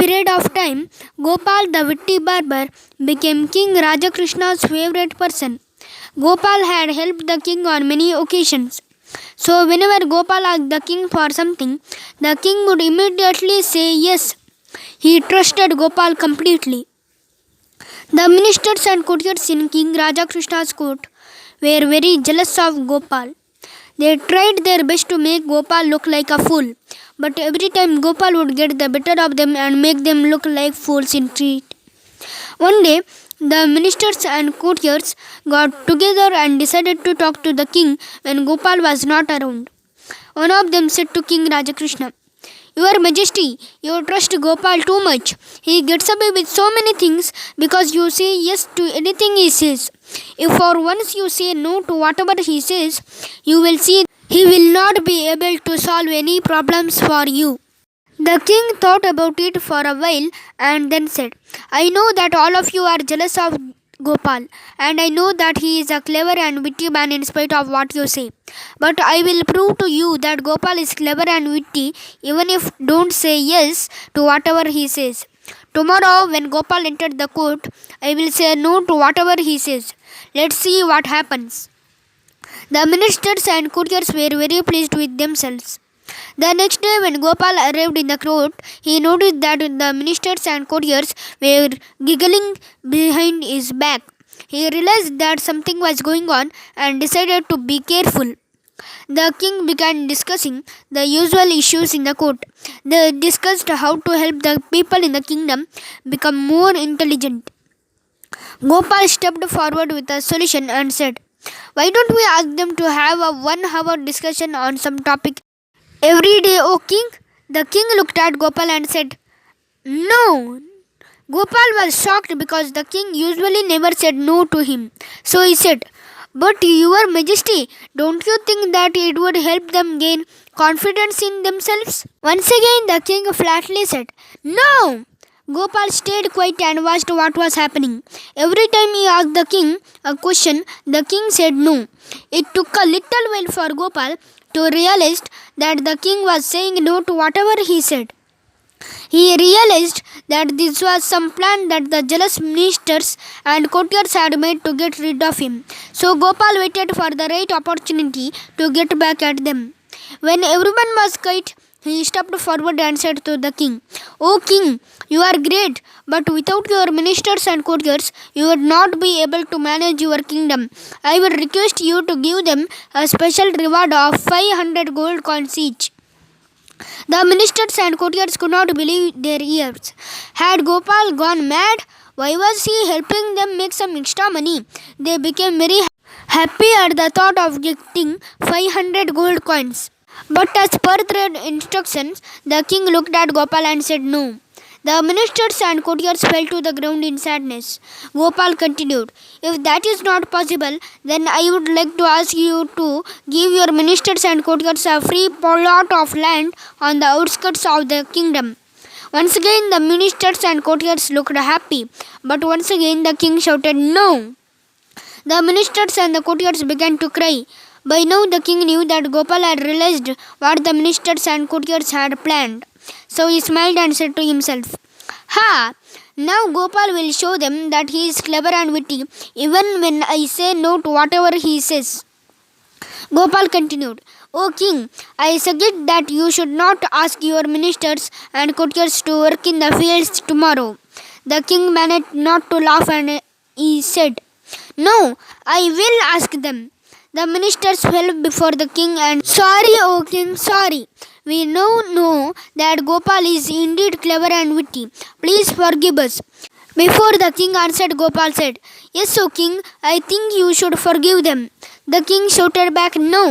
period of time, Gopal the witty barber became King Rajakrishna's favorite person. Gopal had helped the king on many occasions. So, whenever Gopal asked the king for something, the king would immediately say yes. He trusted Gopal completely. The ministers and courtiers in King Rajakrishna's court were very jealous of Gopal. They tried their best to make Gopal look like a fool, but every time Gopal would get the better of them and make them look like fools indeed. One day, the ministers and courtiers got together and decided to talk to the king when Gopal was not around. One of them said to King Rajakrishna, "Your Majesty, you trust Gopal too much. He gets away with so many things because you say yes to anything he says. If for once you say no to whatever he says, you will see he will not be able to solve any problems for you." The king thought about it for a while and then said, "I know that all of you are jealous of Gopal, and I know that he is a clever and witty man in spite of what you say. But I will prove to you that Gopal is clever and witty even if don't say yes to whatever he says. Tomorrow when Gopal entered the court, I will say no to whatever he says. Let's see what happens." The ministers and courtiers were very pleased with themselves. The next day when Gopal arrived in the court, he noticed that the ministers and courtiers were giggling behind his back. He realized that something was going on and decided to be careful. The king began discussing the usual issues in the court. They discussed how to help the people in the kingdom become more intelligent. Gopal stepped forward with a solution and said, "Why don't we ask them to have a 1 hour discussion on some topic every day, O king?" The king looked at Gopal and said, "No." Gopal was shocked because the king usually never said no to him. So he said, "But your Majesty, don't you think that it would help them gain confidence in themselves?" Once again the king flatly said, "No." Gopal stayed quiet and watched what was happening. Every time he asked the king a question, the king said no. It took a little while for Gopal to realize that the king was saying no to whatever he said. He realized that this was some plan that the jealous ministers and courtiers had made to get rid of him. So Gopal waited for the right opportunity to get back at them. When everyone was quiet, he stepped forward and said to the king, "O king, you are great, but without your ministers and courtiers, you would not be able to manage your kingdom. I would request you to give them a special reward of 500 gold coins each." The ministers and courtiers could not believe their ears. Had Gopal gone mad? Why was he helping them make some extra money? They became very happy at the thought of getting 500 gold coins. But as per their instructions, the king looked at Gopal and said no. The ministers and courtiers fell to the ground in sadness. Gopal continued, "If that is not possible, then I would like to ask you to give your ministers and courtiers a free plot of land on the outskirts of the kingdom." Once again the ministers and courtiers looked happy, but once again the king shouted no. The ministers and the courtiers began to cry. By now the king knew that Gopal had realized what the ministers and courtiers had planned. So he smiled and said to himself, "Ha! Now Gopal will show them that he is clever and witty, even when I say no to whatever he says." Gopal continued, "O king, I suggest that you should not ask your ministers and courtiers to work in the fields tomorrow." The king managed not to laugh and he said, "No, I will ask them." The ministers fell before the king and, "Sorry, O king, sorry. We now know that Gopal is indeed clever and witty. Please forgive us." Before the king answered, Gopal said, "Yes, O king, I think you should forgive them." The king shouted back, "No."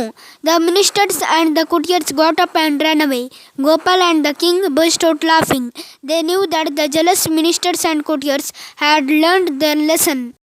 The ministers and the courtiers got up and ran away. Gopal and the king burst out laughing. They knew that the jealous ministers and courtiers had learned their lesson.